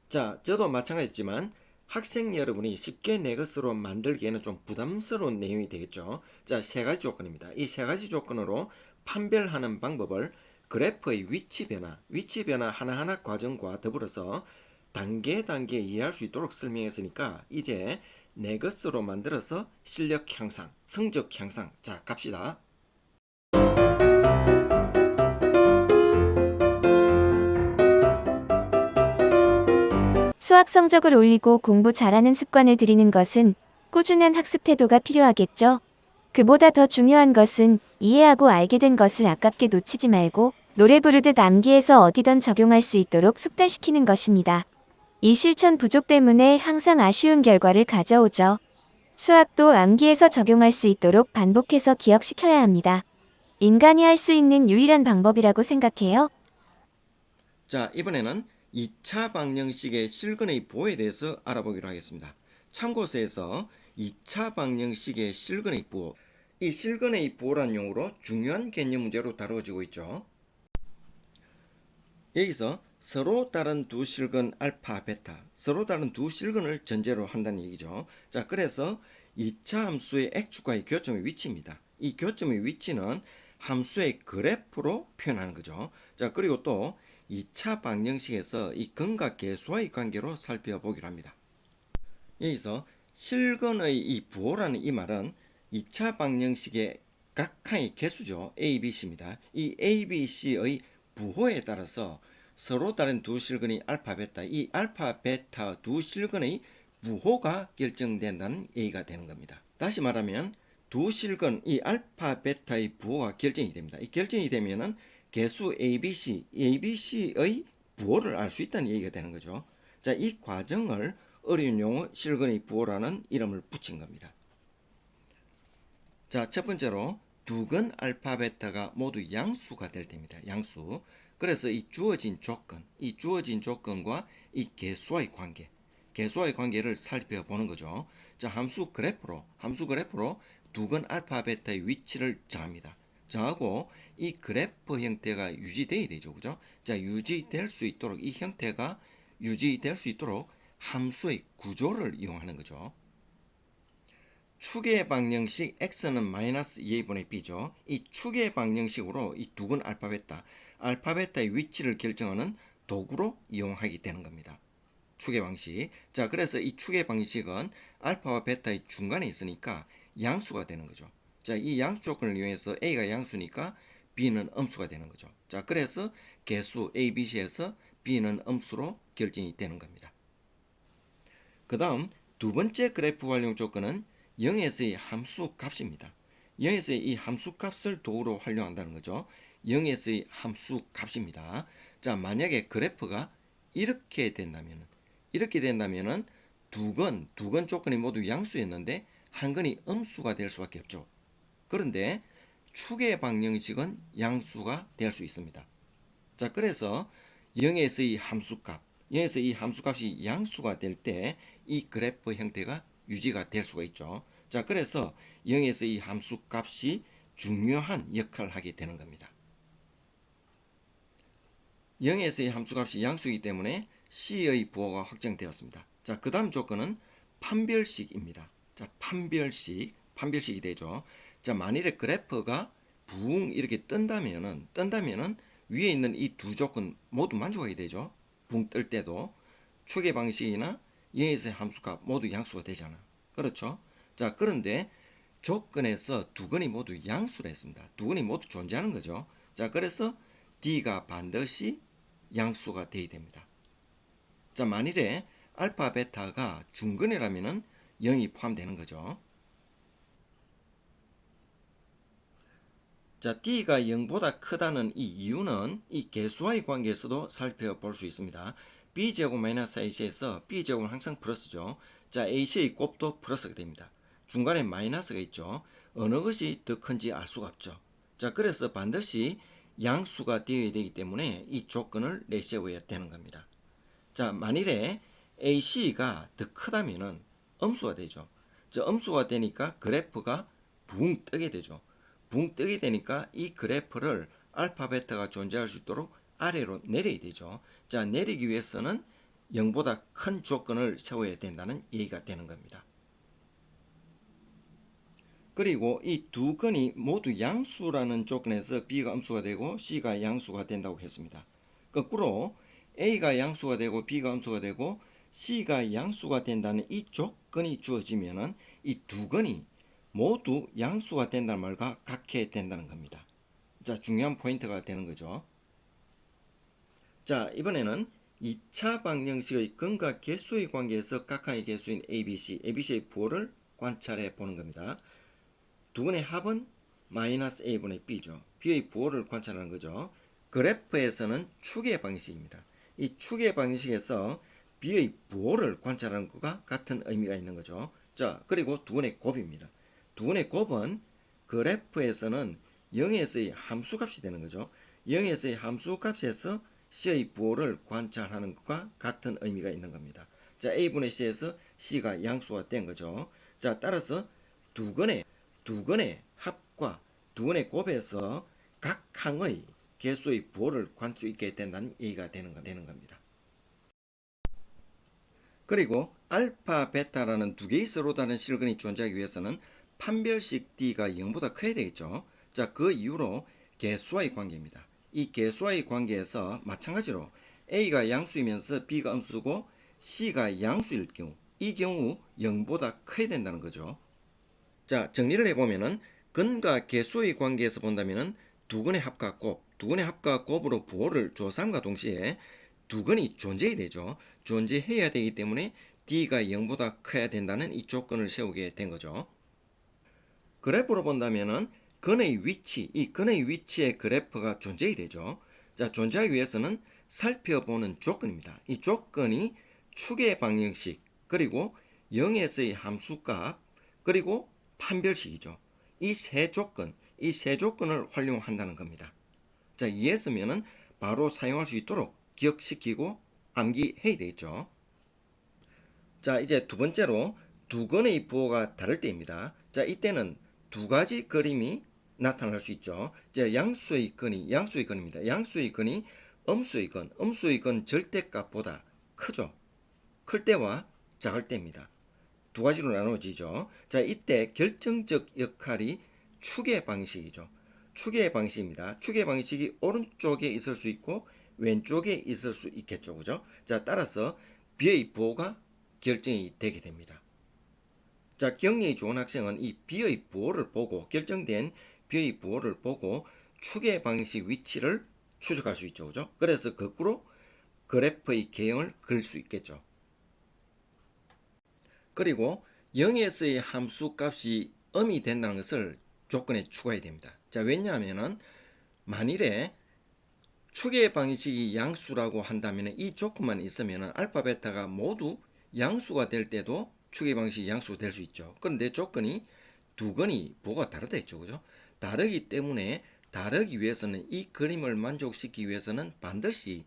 자, 저도 마찬가지지만 학생 여러분이 쉽게 내 것으로 만들기에는 좀 부담스러운 내용이 되겠죠. 자, 세 가지 조건입니다. 이 세 가지 조건으로 판별하는 방법을 그래프의 위치 변화 하나하나 과정과 더불어서 단계 이해할 수 있도록 설명했으니까 이제 내 것으로 만들어서 실력 향상, 성적 향상. 자, 갑시다. 수학 성적을 올리고 공부 잘하는 습관을 들이는 것은 꾸준한 학습 태도가 필요하겠죠. 그보다 더 중요한 것은 이해하고 알게 된 것을 아깝게 놓치지 말고 노래 부르듯 암기해서 어디든 적용할 수 있도록 숙달시키는 것입니다. 이 실천 부족 때문에 항상 아쉬운 결과를 가져오죠. 수학도 암기해서 적용할 수 있도록 반복해서 기억시켜야 합니다. 인간이 할 수 있는 유일한 방법이라고 생각해요. 자, 이번에는 2차 방정식의 실근의 부호에 대해서 알아보기로 하겠습니다. 참고서에서 2차 방정식의 실근의 부호, 이 실근의 부호란 용어로 중요한 개념 문제로 다루어지고 있죠. 여기서 서로 다른 두 실근 알파, 베타, 서로 다른 두 실근을 전제로 한다는 얘기죠. 자, 그래서 2차 함수의 x축과의 교점의 위치입니다. 이 교점의 위치는 함수의 그래프로 표현하는 거죠. 자, 그리고 또 2차 방정식에서 이 근과 계수와의 관계로 살펴보기로 합니다. 여기서 실근의 이 부호라는 이 말은 2차 방정식의 각하의 개수죠. A, B, C입니다. 이 A, B, C의 부호에 따라서 서로 다른 두 실근의 알파, 베타, 이 알파, 베타 두 실근의 부호가 결정된다는 얘기가 되는 겁니다. 다시 말하면 두 실근, 이 알파, 베타의 부호가 결정이 됩니다. 이 결정이 되면은 개수 ABC의 부호를 알 수 있다는 얘기가 되는 거죠. 자, 이 과정을 어려운 용어 실근의 부호라는 이름을 붙인 겁니다. 자, 첫 번째로 두근 알파 베타가 모두 양수가 될 때입니다. 양수. 그래서 이 주어진 조건과 이 개수와의 관계를 살펴보는 거죠. 자, 함수 그래프로 두근 알파 베타의 위치를 정합니다. 정하고 이 그래프 형태가 유지돼야 되죠. 그죠? 자, 유지될 수 있도록 이 형태가 유지될 수 있도록 함수의 구조를 이용하는 거죠. 축의 방정식 x는 마이너스 2a분의 b죠. 이 축의 방정식으로 이 두근 알파베타의 위치를 결정하는 도구로 이용하게 되는 겁니다. 축의 방식. 자, 그래서 이 축의 방식은 알파와 베타의 중간에 있으니까 양수가 되는 거죠. 자, 이 양수 조건을 이용해서 a가 양수니까 b는 음수가 되는 거죠. 자, 그래서 개수 a, b, c에서 b는 음수로 결정이 되는 겁니다. 그 다음 두 번째 그래프 활용 조건은 0에서의 함수 값입니다. 0에서의 이 함수 값을 도구로 활용한다는 거죠. 0에서의 함수 값입니다. 자, 만약에 그래프가 이렇게 된다면은 두 건 조건이 모두 양수였는데 한 건이 음수가 될 수밖에 없죠. 그런데 축의 방정식은 양수가 될 수 있습니다. 자, 그래서 0에서 이 함수값이 양수가 될 때 이 그래프 형태가 유지가 될 수가 있죠. 자, 그래서 0에서 이 함수값이 중요한 역할을 하게 되는 겁니다. 0에서 이 함수값이 양수이기 때문에 C의 부호가 확정되었습니다. 자, 그 다음 조건은 판별식입니다. 자, 판별식이 되죠. 자, 만일에 그래프가 붕 이렇게 뜬다면은 위에 있는 이 두 조건 모두 만족하게 되죠. 붕 뜰 때도 축의 방식이나 0에서의 함수값 모두 양수가 되잖아. 그렇죠? 자, 그런데 조건에서 두 건이 모두 양수를 했습니다. 두 건이 모두 존재하는 거죠. 자, 그래서 D가 반드시 양수가 돼야 됩니다. 자, 만일에 알파, 베타가 중근이라면은 0이 포함되는 거죠. 자, D가 0보다 크다는 이 이유는 이 개수와의 관계에서도 살펴볼 수 있습니다. B제곱 마이너스 AC에서 B제곱은 항상 플러스죠. 자, AC의 곱도 플러스가 됩니다. 중간에 마이너스가 있죠. 어느 것이 더 큰지 알 수가 없죠. 자, 그래서 반드시 양수가 되어야 되기 때문에 이 조건을 내세워야 되는 겁니다. 자, 만일에 AC가 더 크다면은 음수가 되죠. 저 음수가 되니까 그래프가 붕 뜨게 되죠. 붕 뜨게 되니까 이 그래프를 알파, 베타가 존재할 수 있도록 아래로 내려야 되죠. 자, 내리기 위해서는 0보다 큰 조건을 세워야 된다는 얘기가 되는 겁니다. 그리고 이 두 건이 모두 양수라는 조건에서 B가 음수가 되고 C가 양수가 된다고 했습니다. 거꾸로 A가 양수가 되고 B가 음수가 되고 C가 양수가 된다는 이 조건이 주어지면은 이 두 건이 모두 양수가 된다는 말과 같게 된다는 겁니다. 자, 중요한 포인트가 되는 거죠. 자, 이번에는 2차 방정식의 근과 개수의 관계에서 각하의 개수인 ABC의 부호를 관찰해 보는 겁니다. 두 건의 합은 마이너스 A분의 B죠. B의 부호를 관찰하는 거죠. 그래프에서는 추계 방식입니다. 이 추계 방식에서 B의 부호를 관찰하는 것과 같은 의미가 있는 거죠. 자, 그리고 두 건의 곱입니다. 두 건의 곱은 그래프에서는 0에서의 함수값이 되는 거죠. 0에서의 함수값에서 C의 부호를 관찰하는 것과 같은 의미가 있는 겁니다. 자, A분의 C에서 C가 양수가 된 거죠. 자, 따라서 두 건의 합과 두 건의 곱에서 각 항의 개수의 부호를 관할 수 있게 된다는 얘기가 되는 겁니다. 그리고 알파, 베타라는 두 개의 서로 다른 실근이 존재하기 위해서는 판별식 D가 0보다 커야 되겠죠. 자, 그 이유로 개수와의 관계입니다. 이 개수와의 관계에서 마찬가지로 A가 양수이면서 B가 음수고 C가 양수일 경우, 이 경우 0보다 커야 된다는 거죠. 자, 정리를 해보면은 근과 개수의 관계에서 본다면은 두 근의 합과 곱, 두 근의 합과 곱으로 부호를 조사함과 동시에 두 근이 존재해야 되죠. 존재해야 되기 때문에 D가 0보다 커야 된다는 이 조건을 세우게 된 거죠. 그래프로 본다면은 근의 위치, 이 근의 위치의 그래프가 존재해야 되죠. 자, 존재하기 위해서는 살펴보는 조건입니다. 이 조건이 추계 방정식, 그리고 0에서의 함수값, 그리고 판별식이죠. 이 세 조건을 활용한다는 겁니다. 자, 이해했으면은 바로 사용할 수 있도록 기억시키고 암기해야 되겠죠. 자, 이제 두 번째로 두 건의 부호가 다를 때입니다. 자, 이때는 두 가지 그림이 나타날 수 있죠. 이제 양수의 근입니다. 양수의 근이 음수의 근 절대값보다 크죠. 클 때와 작을 때입니다. 두 가지로 나눠지죠. 자, 이때 결정적 역할이 추계 방식이죠. 추계 방식입니다. 추계 방식이 오른쪽에 있을 수 있고 왼쪽에 있을 수 있겠죠. 그죠? 자, 따라서 B의 부호가 결정이 되게 됩니다. 자, 경력이 좋은 학생은 이 B의 부호를 보고 결정된 B의 부호를 보고 추계 방식 위치를 추적할 수 있죠. 그죠? 그래서 거꾸로 그래프의 개형을 그릴 수 있겠죠. 그리고 0에서의 함수값이 음이 된다는 것을 조건에 추가해야 됩니다. 자, 왜냐하면은 만일에 추계 방식이 양수라고 한다면 이 조건만 있으면 알파, 베타가 모두 양수가 될 때도 추계 방식이 양수가 될 수 있죠. 그런데 조건이 두 건이 부호가 다르다 했죠. 그죠? 다르기 때문에 다르기 위해서는 이 그림을 만족시키기 위해서는 반드시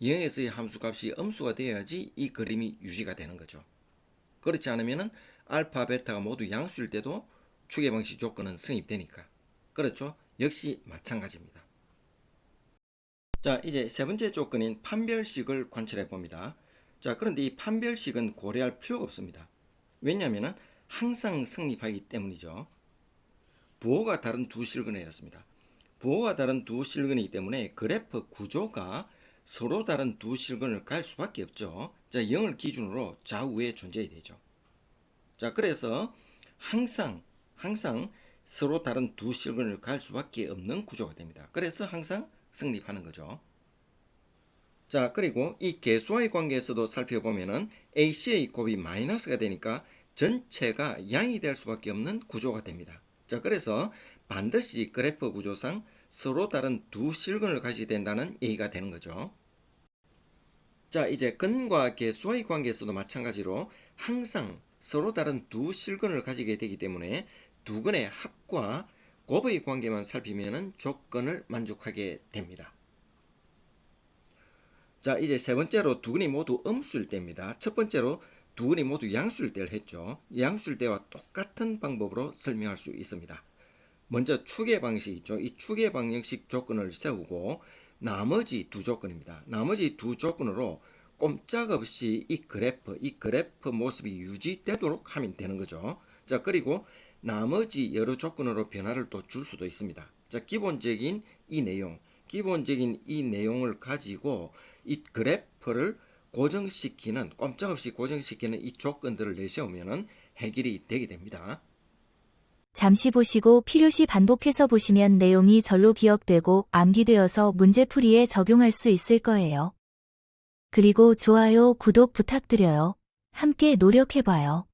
0에서의 함수값이 음수가 되어야지 이 그림이 유지가 되는 거죠. 그렇지 않으면은 알파, 베타가 모두 양수일 때도 추계 방식 조건은 성립되니까. 그렇죠? 역시 마찬가지입니다. 자, 이제 세 번째 조건인 판별식을 관찰해 봅니다. 자, 그런데 이 판별식은 고려할 필요가 없습니다. 왜냐하면은 항상 성립하기 때문이죠. 부호가 다른 두 실근을 했습니다. 부호가 다른 두 실근이기 때문에 그래프 구조가 서로 다른 두 실근을 갈 수밖에 없죠. 자, 0을 기준으로 좌우에 존재해야 되죠. 자, 그래서 항상 서로 다른 두 실근을 갈 수밖에 없는 구조가 됩니다. 그래서 항상 성립하는 거죠. 자, 그리고 이 개수와의 관계에서도 살펴보면은 AC의 곱이 마이너스가 되니까 전체가 양이 될 수밖에 없는 구조가 됩니다. 자, 그래서 반드시 그래프 구조상 서로 다른 두 실근을 가지게 된다는 얘기가 되는 거죠. 자, 이제 근과 개수와의 관계에서도 마찬가지로 항상 서로 다른 두 실근을 가지게 되기 때문에 두 근의 합과 곱의 관계만 살피면 조건을 만족하게 됩니다. 자, 이제 세 번째로 두 근이 모두 음수일 때입니다. 첫 번째로 두 근이 모두 양수일 때를 했죠. 양수일 때와 똑같은 방법으로 설명할 수 있습니다. 먼저 추계 방식 있죠. 이 추계 방정식 조건을 세우고 나머지 두 조건입니다. 나머지 두 조건으로 꼼짝없이 이 그래프 모습이 유지되도록 하면 되는 거죠. 자, 그리고 나머지 여러 조건으로 변화를 또 줄 수도 있습니다. 자, 기본적인 이 내용을 가지고 이 그래프를 꼼짝없이 고정시키는 이 조건들을 내세우면 해결이 되게 됩니다. 잠시 보시고 필요시 반복해서 보시면 내용이 절로 기억되고 암기되어서 문제풀이에 적용할 수 있을 거예요. 그리고 좋아요, 구독 부탁드려요. 함께 노력해봐요.